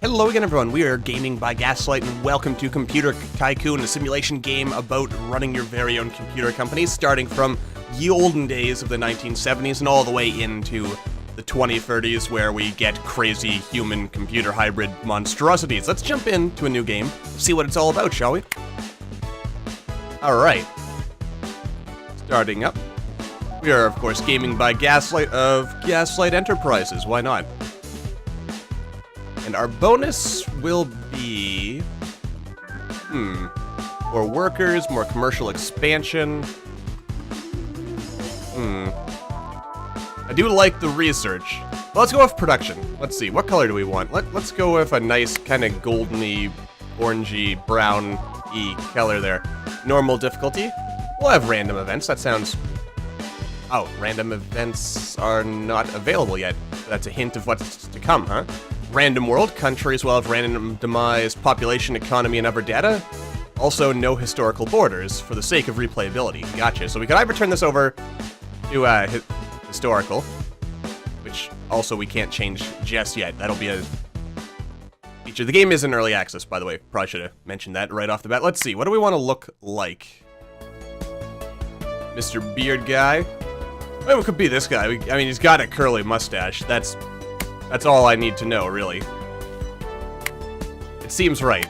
Hello again, everyone. We are Gaming by Gaslight, and welcome to Computer Tycoon, a simulation game about running your very own computer company, starting from ye olden days of the 1970s and all the way into the 2030s, where we get crazy human-computer hybrid monstrosities. Let's jump into a new game, see what it's all about, shall we? Alright. Starting up. We are, of course, Gaming by Gaslight of Gaslight Enterprises. Why not? And our bonus will be... more workers, more commercial expansion. I do like the research. Well, let's go with production. Let's see, what color do we want? Let's go with a nice kind of goldeny, orangey, brown-y color there. Normal difficulty. We'll have random events, that sounds... Oh, random events are not available yet. That's a hint of what's to come, huh? Random world, countries will have randomized population, economy, and other data. Also, no historical borders, for the sake of replayability. Gotcha. So we could either turn this over to historical, which also we can't change just yet. That'll be a feature. The game is in early access, by the way. Probably should have mentioned that right off the bat. Let's see. What do we want to look like? Mr. Beard Guy. Well, it could be this guy. I mean, he's got a curly mustache. That's all I need to know, really. It seems right.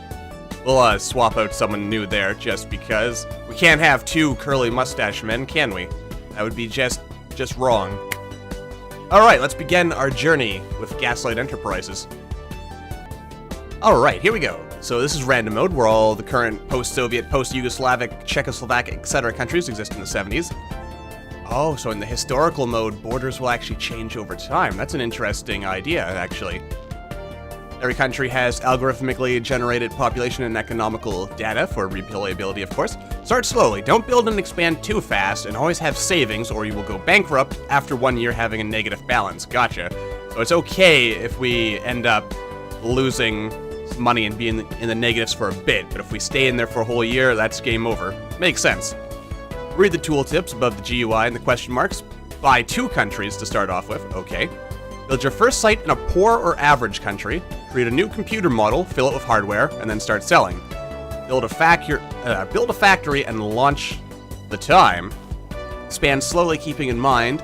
We'll swap out someone new there, just because. We can't have two curly mustache men, can we? That would be just wrong. Alright, let's begin our journey with Gaslight Enterprises. Alright, here we go. So this is random mode, where all the current post-Soviet, post-Yugoslavic, Czechoslovak, etc. countries exist in the 70s. Oh, so in the historical mode, borders will actually change over time. That's an interesting idea, actually. Every country has algorithmically generated population and economical data for replayability, of course. Start slowly, don't build and expand too fast, and always have savings or you will go bankrupt after 1 year having a negative balance. Gotcha. So it's okay if we end up losing money and being in the negatives for a bit, but if we stay in there for a whole year, that's game over. Makes sense. Read the tooltips above the GUI and the question marks. Buy 2 countries to start off with. Okay. Build your first site in a poor or average country. Create a new computer model, fill it with hardware, and then start selling. Build a factory and launch the time. Expand slowly, keeping in mind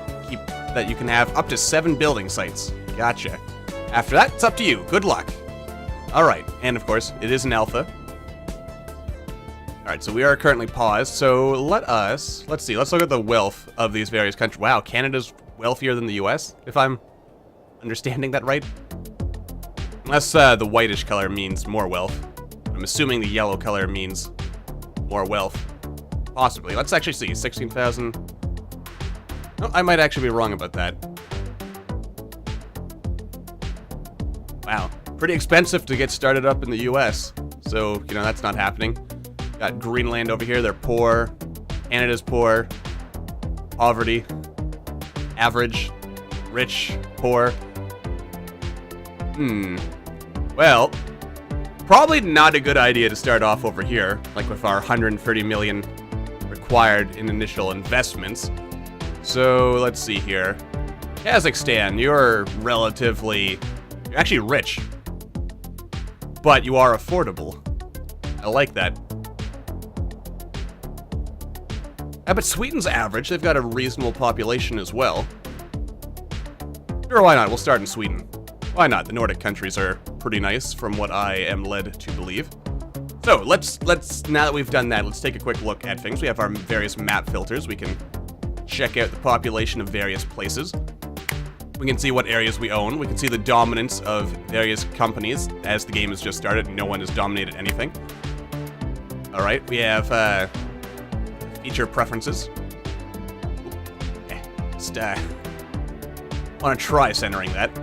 that you can have up to 7 building sites. Gotcha. After that, it's up to you. Good luck. Alright, and of course, it is an alpha. Alright, so we are currently paused, so let's see, let's look at the wealth of these various countries. Wow, Canada's wealthier than the US, if I'm understanding that right? Unless the whitish color means more wealth. I'm assuming the yellow color means more wealth. Possibly. Let's actually see, 16,000. Oh, I might actually be wrong about that. Wow, pretty expensive to get started up in the US, so, you know, that's not happening. Got Greenland over here, they're poor. Canada's poor. Poverty. Average. Rich. Poor. Well, probably not a good idea to start off over here, like with our 130 million required in initial investments. So, let's see here. Kazakhstan, you're actually rich. But you are affordable. I like that. But Sweden's average. They've got a reasonable population as well. Sure, why not? We'll start in Sweden. Why not? The Nordic countries are pretty nice, from what I am led to believe. So, let's now that we've done that, let's take a quick look at things. We have our various map filters. We can check out the population of various places. We can see what areas we own. We can see the dominance of various companies. As the game has just started, no one has dominated anything. Alright, we have, feature preferences. Just, want to try centering that,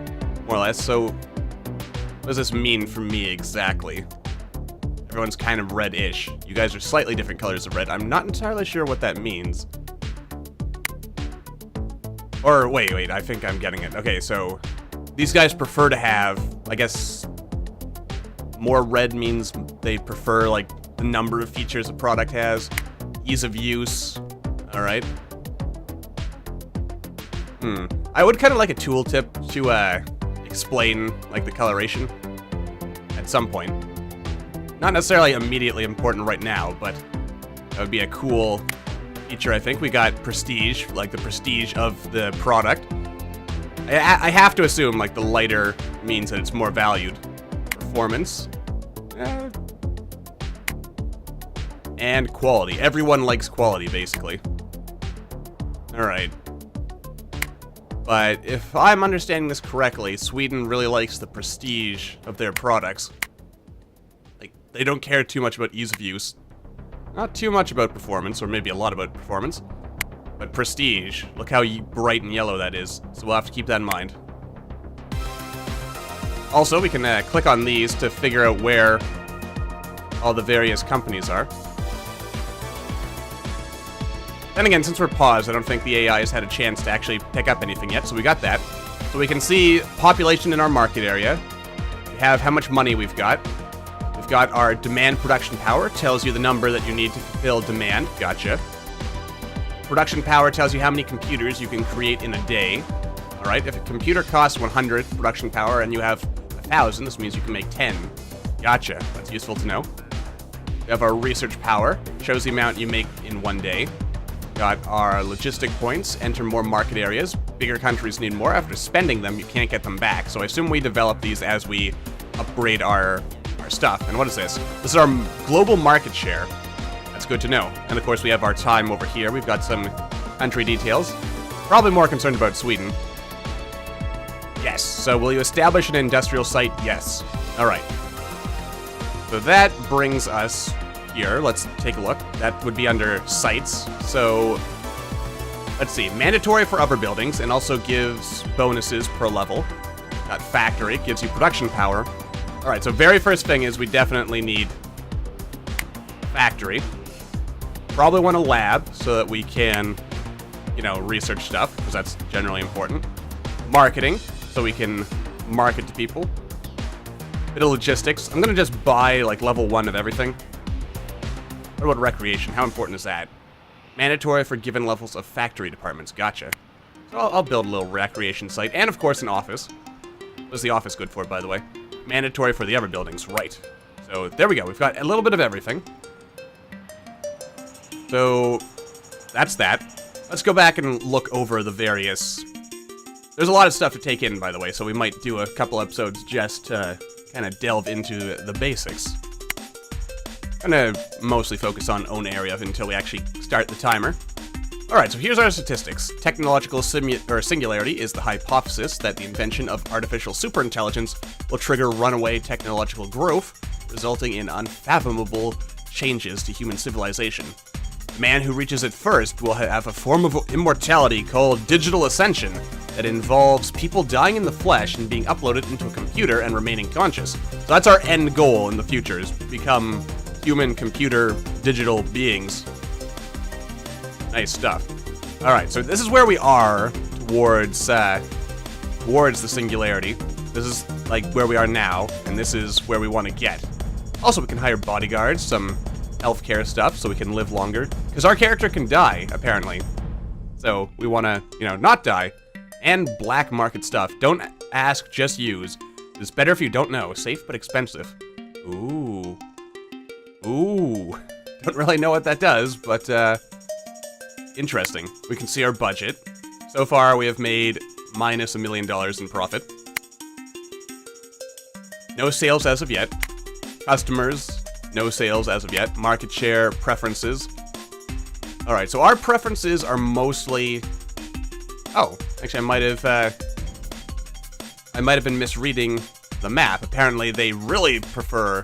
more or less. So, what does this mean for me exactly? Everyone's kind of red-ish. You guys are slightly different colors of red. I'm not entirely sure what that means. Or, wait, I think I'm getting it. Okay, so, these guys prefer to have, I guess, more red means they prefer, like, the number of features a product has. Ease of use. Alright. I would kind of like a tooltip to explain, like, the coloration. at some point. Not necessarily immediately important right now, but that would be a cool feature, I think. We got prestige, like the prestige of the product. I have to assume, like, the lighter means that it's more valued. Performance. And quality. Everyone likes quality, basically. Alright. But if I'm understanding this correctly, Sweden really likes the prestige of their products. Like, they don't care too much about ease of use. Not too much about performance, or maybe a lot about performance. But prestige. Look how bright and yellow that is. So we'll have to keep that in mind. Also, we can click on these to figure out where all the various companies are. Then again, since we're paused, I don't think the AI has had a chance to actually pick up anything yet, so we got that. So we can see population in our market area. We have how much money we've got. We've got our demand production power, tells you the number that you need to fulfill demand. Gotcha. Production power tells you how many computers you can create in a day. Alright, if a computer costs 100 production power and you have 1,000, this means you can make 10. Gotcha. That's useful to know. We have our research power, shows the amount you make in one day. Got our logistic points, enter more market areas. Bigger countries need more. After spending them, you can't get them back. So I assume we develop these as we upgrade our stuff. And what is this? This is our global market share. That's good to know. And of course, we have our time over here. We've got some country details. Probably more concerned about Sweden. Yes. So will you establish an industrial site? Yes. All right. So that brings us here. Let's take a look. That would be under sites. So let's see. Mandatory for upper buildings and also gives bonuses per level. Got factory, gives you production power. All right, so very first thing is we definitely need factory. Probably want a lab so that we can, you know, research stuff, because that's generally important. Marketing, so we can market to people. Bit of logistics. I'm gonna just buy, like, level 1 of everything. What about recreation? How important is that? Mandatory for given levels of factory departments. Gotcha. So I'll build a little recreation site. And, of course, an office. What's the office good for, by the way? Mandatory for the other buildings. Right. So, there we go. We've got a little bit of everything. So, that's that. Let's go back and look over the various... There's a lot of stuff to take in, by the way, so we might do a couple episodes just to kind of delve into the basics. I'm gonna mostly focus on own area until we actually start the timer. Alright, so here's our statistics. Technological singularity is the hypothesis that the invention of artificial superintelligence will trigger runaway technological growth, resulting in unfathomable changes to human civilization. The man who reaches it first will have a form of immortality called digital ascension that involves people dying in the flesh and being uploaded into a computer and remaining conscious. So that's our end goal in the future, is become human, computer, digital beings. Nice stuff. Alright, so this is where we are towards the singularity. This is, like, where we are now, and this is where we want to get. Also, we can hire bodyguards, some healthcare stuff, so we can live longer. Because our character can die, apparently. So, we want to, you know, not die. And black market stuff. Don't ask, just use. It's better if you don't know. Safe but expensive. Ooh. Ooh. Don't really know what that does, but, interesting. We can see our budget. So far, we have made minus $1 million in profit. No sales as of yet. Customers, no sales as of yet. Market share, preferences. Alright, so our preferences are mostly... Oh, actually, I might have been misreading the map. Apparently, they really prefer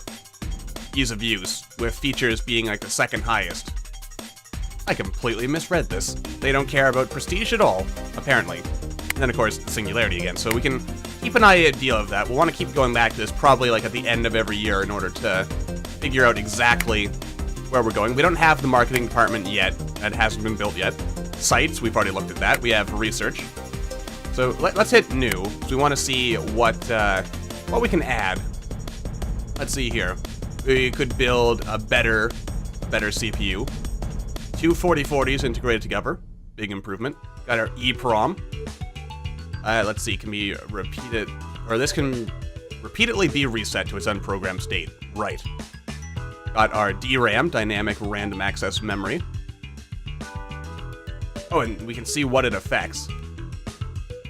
ease of use, with features being like the second highest. I completely misread this. They don't care about prestige at all, apparently. And then, of course, the singularity again. So we can keep an idea of that. We'll want to keep going back to this probably like at the end of every year in order to figure out exactly where we're going. We don't have the marketing department yet. That hasn't been built yet. Sites, we've already looked at that. We have research. So let's hit new. We want to see what we can add. Let's see here. We could build a better CPU. Two 4040s integrated together. Big improvement. Got our EEPROM. Let's see, can we repeat it? Or this can repeatedly be reset to its unprogrammed state. Right. Got our DRAM, Dynamic Random Access Memory. Oh, and we can see what it affects.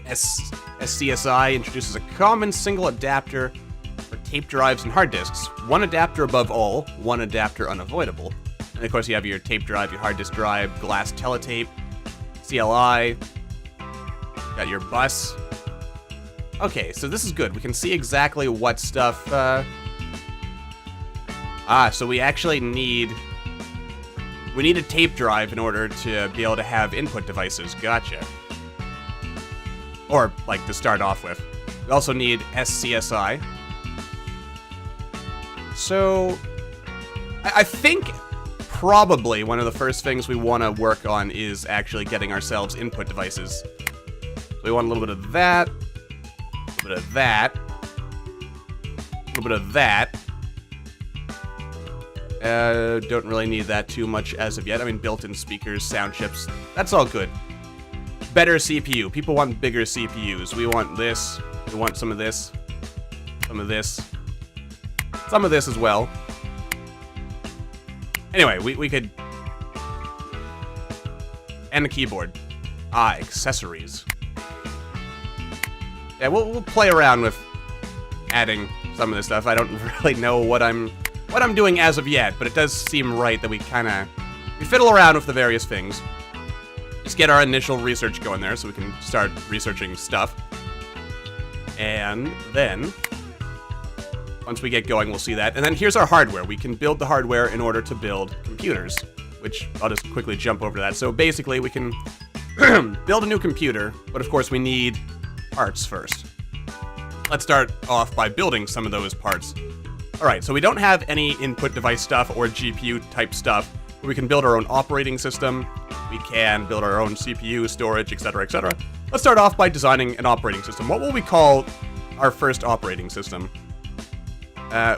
SCSI introduces a common single adapter for tape drives and hard disks. One adapter above all, one adapter unavoidable. And of course you have your tape drive, your hard disk drive, glass teletape, CLI, got your bus. Okay, so this is good. We can see exactly what stuff, so we actually need a tape drive in order to be able to have input devices. Gotcha. Or, like, to start off with. We also need SCSI. So, I think probably one of the first things we want to work on is actually getting ourselves input devices. So we want a little bit of that, a little bit of that, a little bit of that. Don't really need that too much as of yet. I mean, built-in speakers, sound chips, that's all good. Better CPU. People want bigger CPUs. We want this. We want some of this. Some of this. Some of this as well. Anyway, we could... And the keyboard. Accessories. Yeah, we'll play around with adding some of this stuff. I don't really know what I'm doing as of yet, but it does seem right that we fiddle around with the various things. Just get our initial research going there so we can start researching stuff. And then, once we get going, we'll see that. And then here's our hardware. We can build the hardware in order to build computers, which I'll just quickly jump over to that. So basically, we can build a new computer, but of course we need parts first. Let's start off by building some of those parts. Alright, so we don't have any input device stuff or GPU type stuff, but we can build our own operating system, we can build our own CPU, storage, etc., etc. Let's start off by designing an operating system. What will we call our first operating system?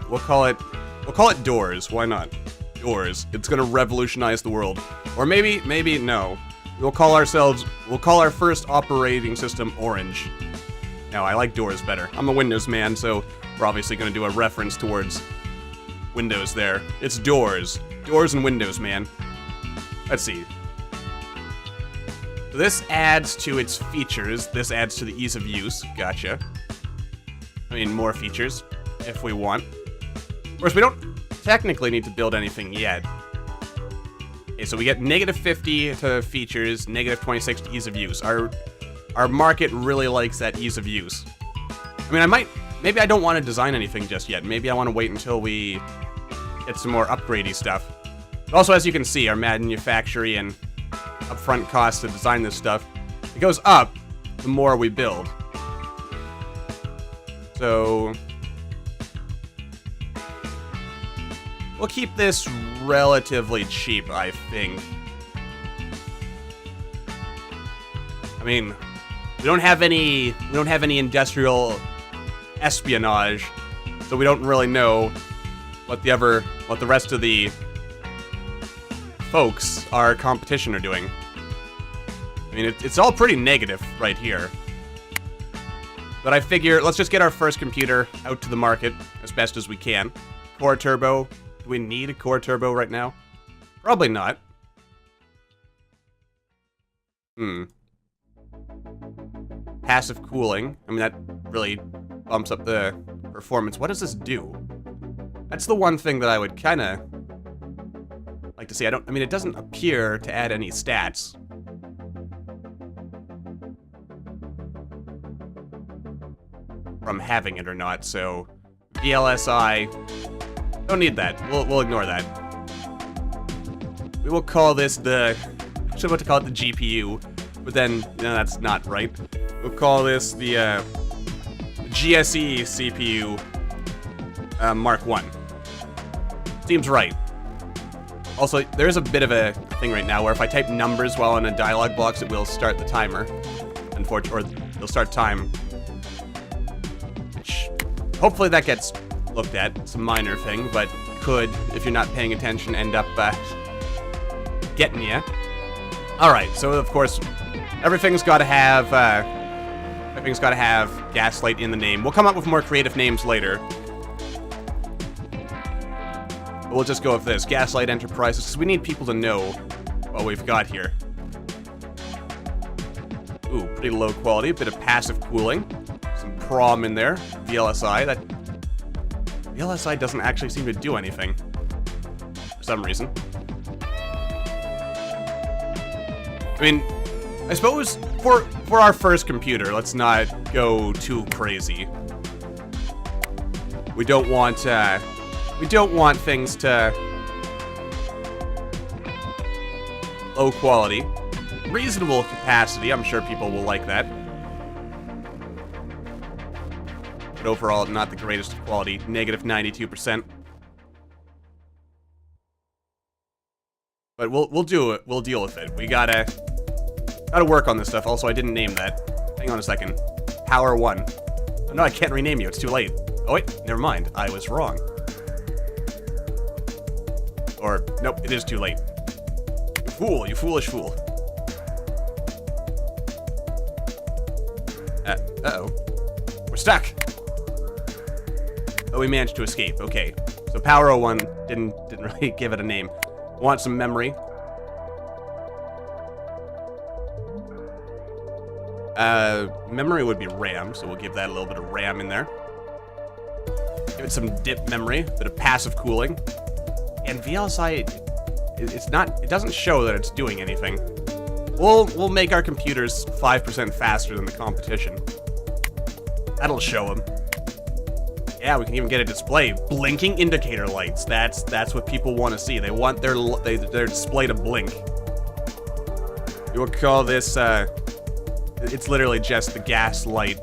We'll call it Doors. Why not? Doors. It's gonna revolutionize the world. Or maybe no. We'll call our first operating system Orange. No, I like Doors better. I'm a Windows man, so we're obviously gonna do a reference towards Windows there. It's Doors. Doors and Windows, man. Let's see. So this adds to its features. This adds to the ease of use. Gotcha. I mean, more features, if we want. Of course, we don't technically need to build anything yet. Okay, so we get -50 to features, -26 to ease of use. Our market really likes that ease of use. I mean, maybe I don't want to design anything just yet. Maybe I want to wait until we get some more upgradey stuff. But also, as you can see, our manufacturing and upfront costs to design this stuff, it goes up the more we build. So we'll keep this relatively cheap, I think. I mean, we don't have any industrial espionage, so we don't really know what the rest of the folks our competition are doing. I mean, it's all pretty negative right here. But I figure, let's just get our first computer out to the market as best as we can. Core turbo. Do we need a core turbo right now? Probably not. Passive cooling. I mean, that really bumps up the performance. What does this do? That's the one thing that I would kind of like to see. I mean, it doesn't appear to add any stats. From having it or not, so VLSI, don't need that. We'll ignore that. We will call this I should want to call it the GPU, but then, no, that's not right. We'll call this the GSE CPU Mark 1. Seems right. Also, there's a bit of a thing right now where if I type numbers while in a dialog box, it will start the timer. Unfortunately, or it'll start time. Which, hopefully that gets looked at. It's a minor thing, but could, if you're not paying attention, end up getting you. Alright, so of course, everything's got to have Everything's got to have Gaslight in the name. We'll come up with more creative names later. But we'll just go with this. Gaslight Enterprises, because we need people to know what we've got here. Ooh, pretty low quality. A bit of passive cooling. Some prom in there. VLSI. That VLSI doesn't actually seem to do anything. For some reason. I mean, I suppose for our first computer, let's not go too crazy. We don't want things to low quality, reasonable capacity. I'm sure people will like that. But overall, not the greatest of quality. Negative 92%. But we'll do it. We'll deal with it. We gotta work on this stuff. Also, I didn't name that. Hang on a second. Power 1. Oh, no, I can't rename you. It's too late. Oh, wait. Never mind. I was wrong. Or, nope. It is too late. You fool. You foolish fool. Uh-oh. We're stuck. Oh, we managed to escape. Okay. So Power 01 didn't really give it a name. Want some memory. Memory would be RAM, so we'll give that a little bit of RAM in there. Give it some dip memory, a bit of passive cooling. And VLSI, it doesn't show that it's doing anything. We'll make our computers 5% faster than the competition. That'll show them. Yeah, we can even get a display. Blinking indicator lights. That's what people want to see. They want their display to blink. You will call this, it's literally just the Gaslight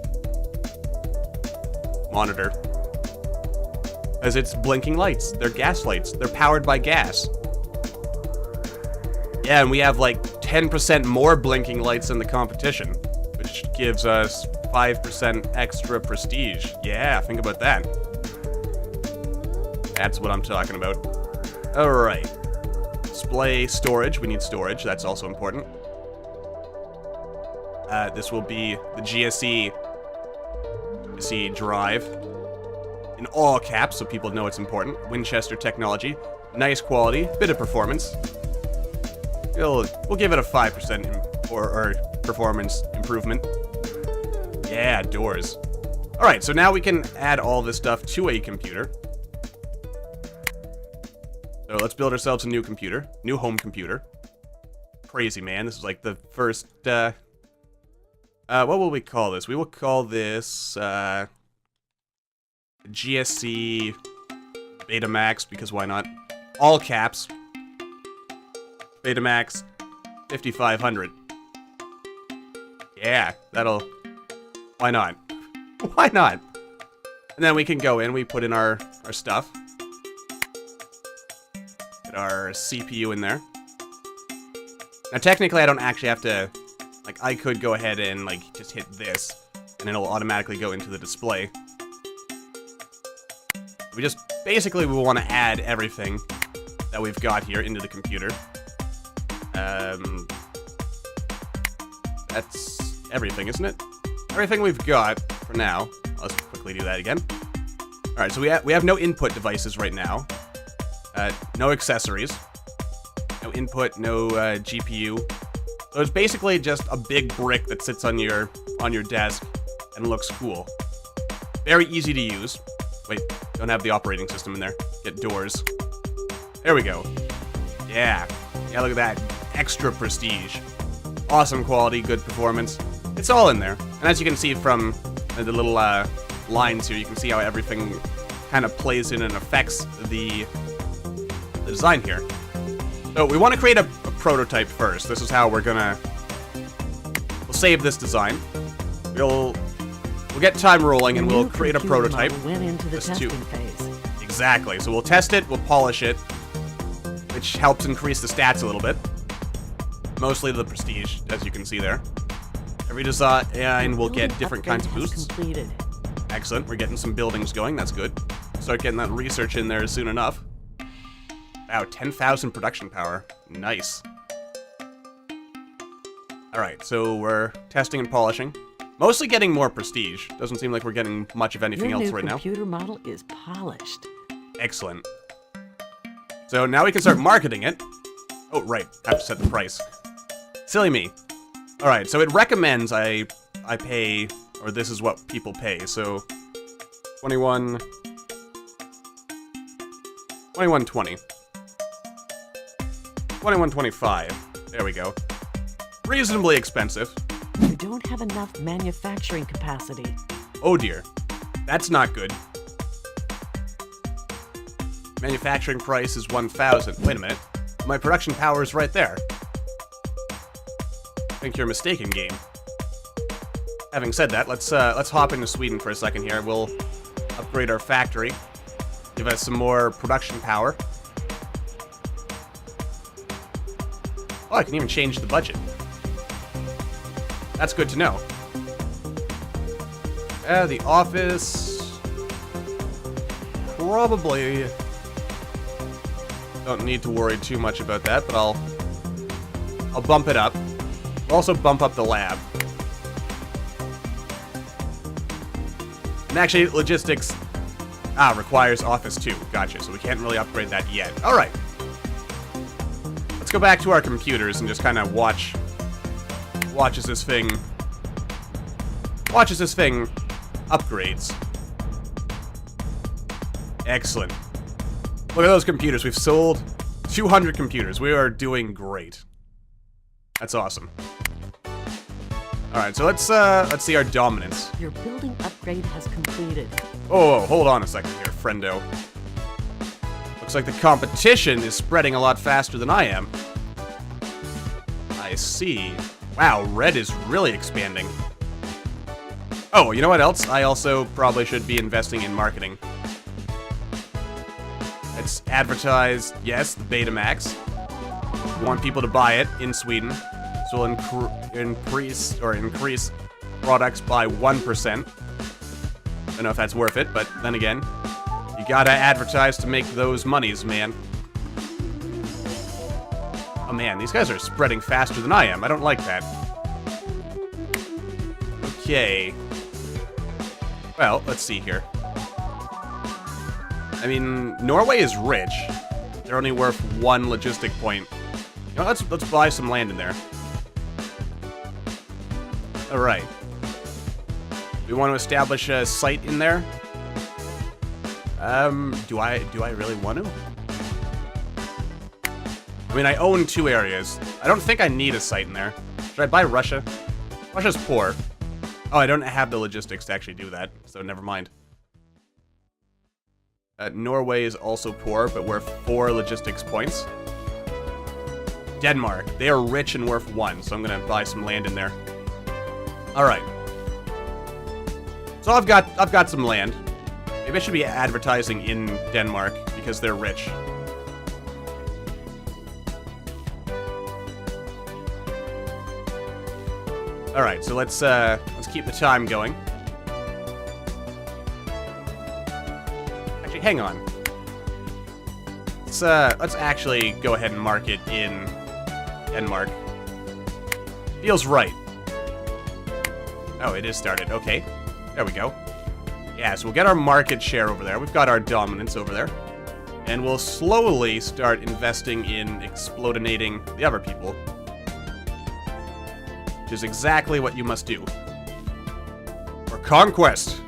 monitor. As it's blinking lights. They're gas lights. They're powered by gas. Yeah, and we have like 10% more blinking lights than the competition, which gives us 5% extra prestige. Yeah, think about that. That's what I'm talking about. Alright. Display storage. We need storage. That's also important. This will be the GSE drive. In all caps, so people know it's important. Winchester technology. Nice quality. Bit of performance. We'll give it a 5% or performance improvement. Yeah, doors. Alright, so now we can add all this stuff to a computer. So let's build ourselves a new computer. New home computer. Crazy, man. This is like the first, what will we call this? We will call this, GSC Betamax, because why not? All caps. Betamax 5500. Yeah, that'll... Why not? Why not? And then we can go in, we put in our stuff. Get our CPU in there. Now technically I don't actually have to... Like, I could go ahead and, like, just hit this, and it'll automatically go into the display. We just... Basically, we want to add everything that we've got here into the computer. That's everything, isn't it? Everything we've got for now. Let's quickly do that again. Alright, so we have no input devices right now. No accessories. No input, no GPU. So it's basically just a big brick that sits on your desk and looks cool. Very easy to use. Wait, don't have the operating system in there. Get doors. There we go. Yeah. Yeah, look at that. Extra prestige. Awesome quality, good performance. It's all in there. And as you can see from the little lines here, you can see how everything kind of plays in and affects the design here. So we want to create a prototype first. This is how we'll save this design. We'll get time rolling and we'll create a prototype. Went into the testing phase. Exactly. So we'll test it, we'll polish it, which helps increase the stats a little bit. Mostly the prestige, as you can see there. Every design will get different kinds of boosts. Completed. Excellent. We're getting some buildings going. That's good. Start getting that research in there soon enough. Wow, 10,000 production power. Nice. Alright, so we're testing and polishing. Mostly getting more prestige. Doesn't seem like we're getting much of anything else right now. Your new computer model is polished. Excellent. So now we can start marketing it. Oh, right. I have to set the price. Silly me. Alright, so it recommends I pay, or this is what people pay, so 21.20. 21.25. There we go. Reasonably expensive. You don't have enough manufacturing capacity. Oh dear. That's not good. Manufacturing price is 1,000. Wait a minute. My production power is right there. I think you're mistaken, game. Having said that, let's hop into Sweden for a second here. We'll upgrade our factory. Give us some more production power. Oh, I can even change the budget. That's good to know. The office... Probably... Don't need to worry too much about that, but I'll bump it up. I'll also bump up the lab. And actually, logistics... requires office too. Gotcha, so we can't really upgrade that yet. Alright. Let's go back to our computers and just kind of watch as this thing upgrades. Excellent. Look at those computers. We've sold 200 computers. We are doing great. That's awesome. Alright, so let's see our dominance. Your building upgrade has completed. Oh, hold on a second here, friendo. Looks like the competition is spreading a lot faster than I am. I see. Wow, red is really expanding. Oh, you know what else? I also probably should be investing in marketing. It's advertised, yes, the Betamax. We want people to buy it in Sweden. So we'll increase products by 1%. I don't know if that's worth it, but then again, you gotta advertise to make those monies, man. Oh man, these guys are spreading faster than I am. I don't like that. Okay. Well, let's see here. I mean, Norway is rich. They're only worth 1 logistic point. You know, let's buy some land in there. Alright. We want to establish a site in there? Do I really want to? I mean, I own 2 areas. I don't think I need a site in there. Should I buy Russia? Russia's poor. Oh, I don't have the logistics to actually do that, so never mind. Norway is also poor, but worth 4 logistics points. Denmark. They are rich and worth 1, so I'm gonna buy some land in there. Alright. So I've got some land. Maybe I should be advertising in Denmark, because they're rich. Alright, so let's keep the time going. Actually, hang on. Let's actually go ahead and mark it in Denmark. Feels right. Oh, it is started. Okay. There we go. Yeah, so we'll get our market share over there. We've got our dominance over there. And we'll slowly start investing in explodinating the other people. Which is exactly what you must do. For conquest!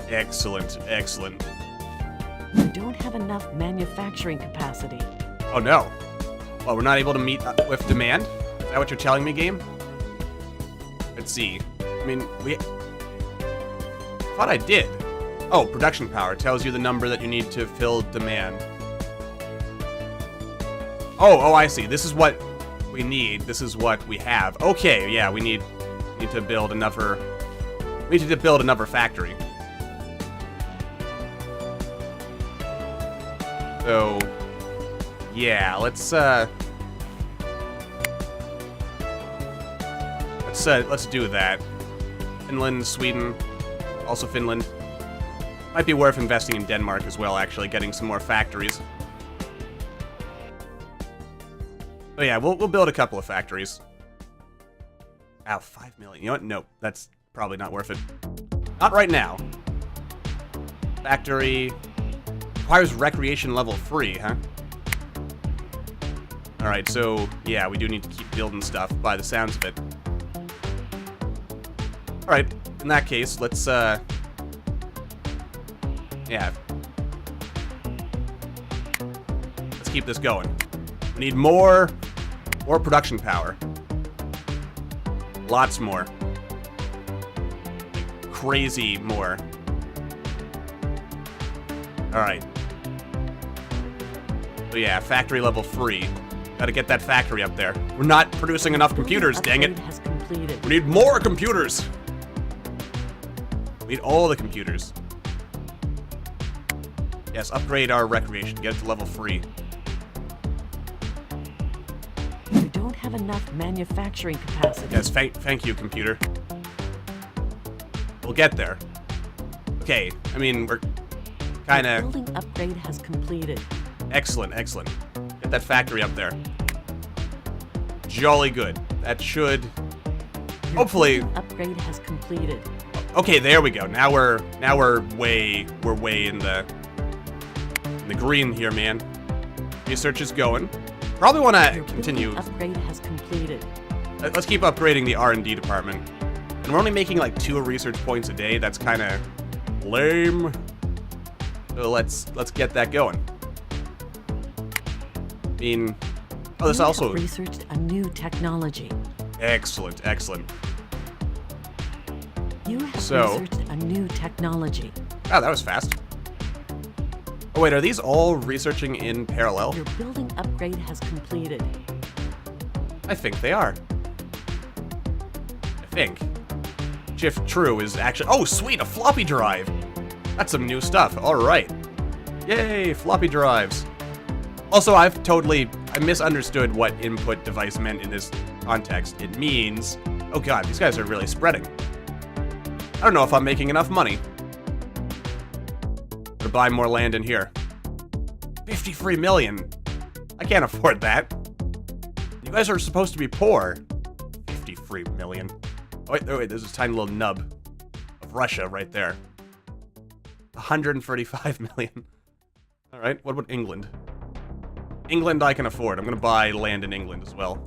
Excellent, excellent. You don't have enough manufacturing capacity. Oh no. Well, we're not able to meet with demand? Is that what you're telling me, game? Let's see. I mean, I thought I did. Oh, production power tells you the number that you need to fill demand. Oh, I see. This is what we need. This is what we have. Okay, yeah, we need to build another. We need to build another factory. So, yeah, let's do that. Finland, Sweden, also Finland. Might be worth investing in Denmark as well, actually, getting some more factories. But yeah, we'll build a couple of factories. Ow, 5 million. You know what? Nope, that's probably not worth it. Not right now. Factory requires recreation level 3, huh? Alright, so, yeah, we do need to keep building stuff by the sounds of it. Alright, in that case, let's, yeah. Let's keep this going. We need more production power. Lots more. Crazy more. Alright. So yeah, factory level 3. Gotta get that factory up there. We're not producing enough computers, dang it. Has completed. We need more computers. We need all the computers. Yes, upgrade our recreation. Get it to level 3. We don't have enough manufacturing capacity. Yes, thank you, computer. We'll get there. Okay, I mean, we're kind The of... building upgrade has completed. Excellent, excellent. Get that factory up there. Jolly good. That should... hopefully... Building upgrade has completed. Okay, there we go. Now we're way in the green here, man. Research is going. Probably want to Your continue. building upgrade has completed. Let's keep upgrading the R&D department. And we're only making like 2 research points a day. That's kind of lame. So let's get that going. I mean, oh, this You also have researched a new technology. excellent, excellent. You have So- researched a new technology. Oh, that was fast. Oh wait, are these all researching in parallel? Your building upgrade has completed. I think they are. I think. Shift True is actually... oh, sweet, a floppy drive! That's some new stuff. Alright. Yay, floppy drives. Also, I misunderstood what input device meant in this context. It means... oh god, these guys are really spreading. I don't know if I'm making enough money to buy more land in here. 53 million. I can't afford that. You guys are supposed to be poor. 53 million. Oh, wait, there's a tiny little nub of Russia right there. 135 million. Alright, what about England? England I can afford. I'm gonna buy land in England as well.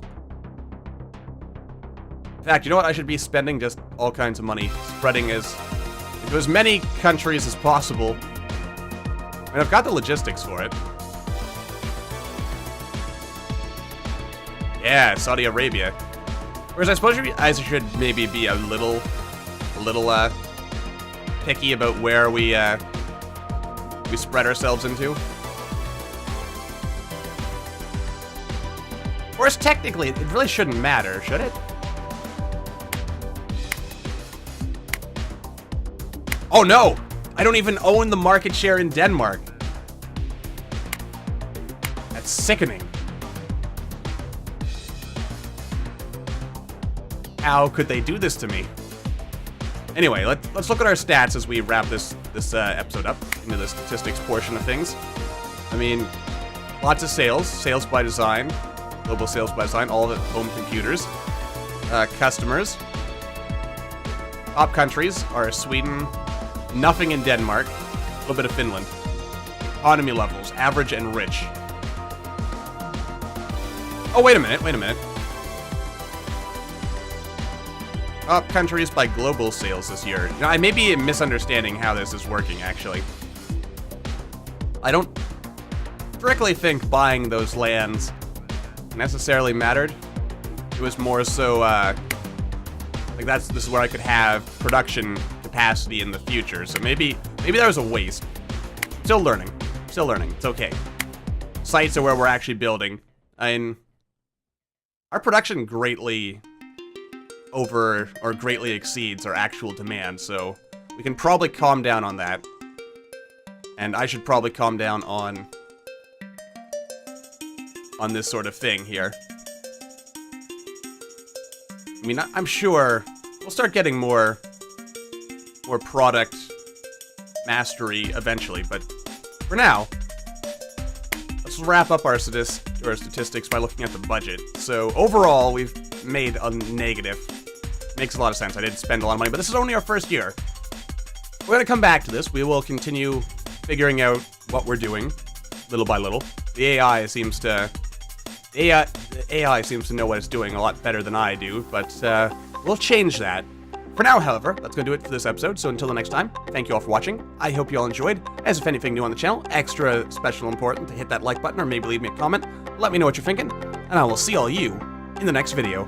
In fact, you know what? I should be spending just all kinds of money, spreading into as many countries as possible. I mean, I've got the logistics for it. Yeah, Saudi Arabia. Whereas I suppose I should maybe be a little picky about where we spread ourselves into. Whereas technically, it really shouldn't matter, should it? Oh no! I don't even own the market share in Denmark. That's sickening. How could they do this to me? Anyway, let's look at our stats as we wrap this episode up into the statistics portion of things. I mean, lots of sales by design, global sales by design, all of it home computers, customers. Top countries are Sweden, nothing in Denmark, a little bit of Finland. Economy levels, average and rich. Oh, wait a minute. Top countries by global sales this year. You know, I may be misunderstanding how this is working, actually. I don't directly think buying those lands necessarily mattered. It was more so, like this is where I could have production capacity in the future. So maybe that was a waste. Still learning. It's okay. Sites are where we're actually building. I mean, our production greatly exceeds our actual demand, so we can probably calm down on that. And I should probably calm down on this sort of thing here. I mean, I'm sure we'll start getting more product mastery eventually, but for now, let's wrap up our statistics by looking at the budget. So overall, we've made a negative. makes a lot of sense. I did spend a lot of money, but this is only our first year. We're going to come back to this. We will continue figuring out what we're doing, little by little. The AI seems to know what it's doing a lot better than I do, but we'll change that. For now, however, that's going to do it for this episode, so until the next time, thank you all for watching. I hope you all enjoyed. As if anything new on the channel, extra special important to hit that like button or maybe leave me a comment. Let me know what you're thinking, and I will see all you in the next video.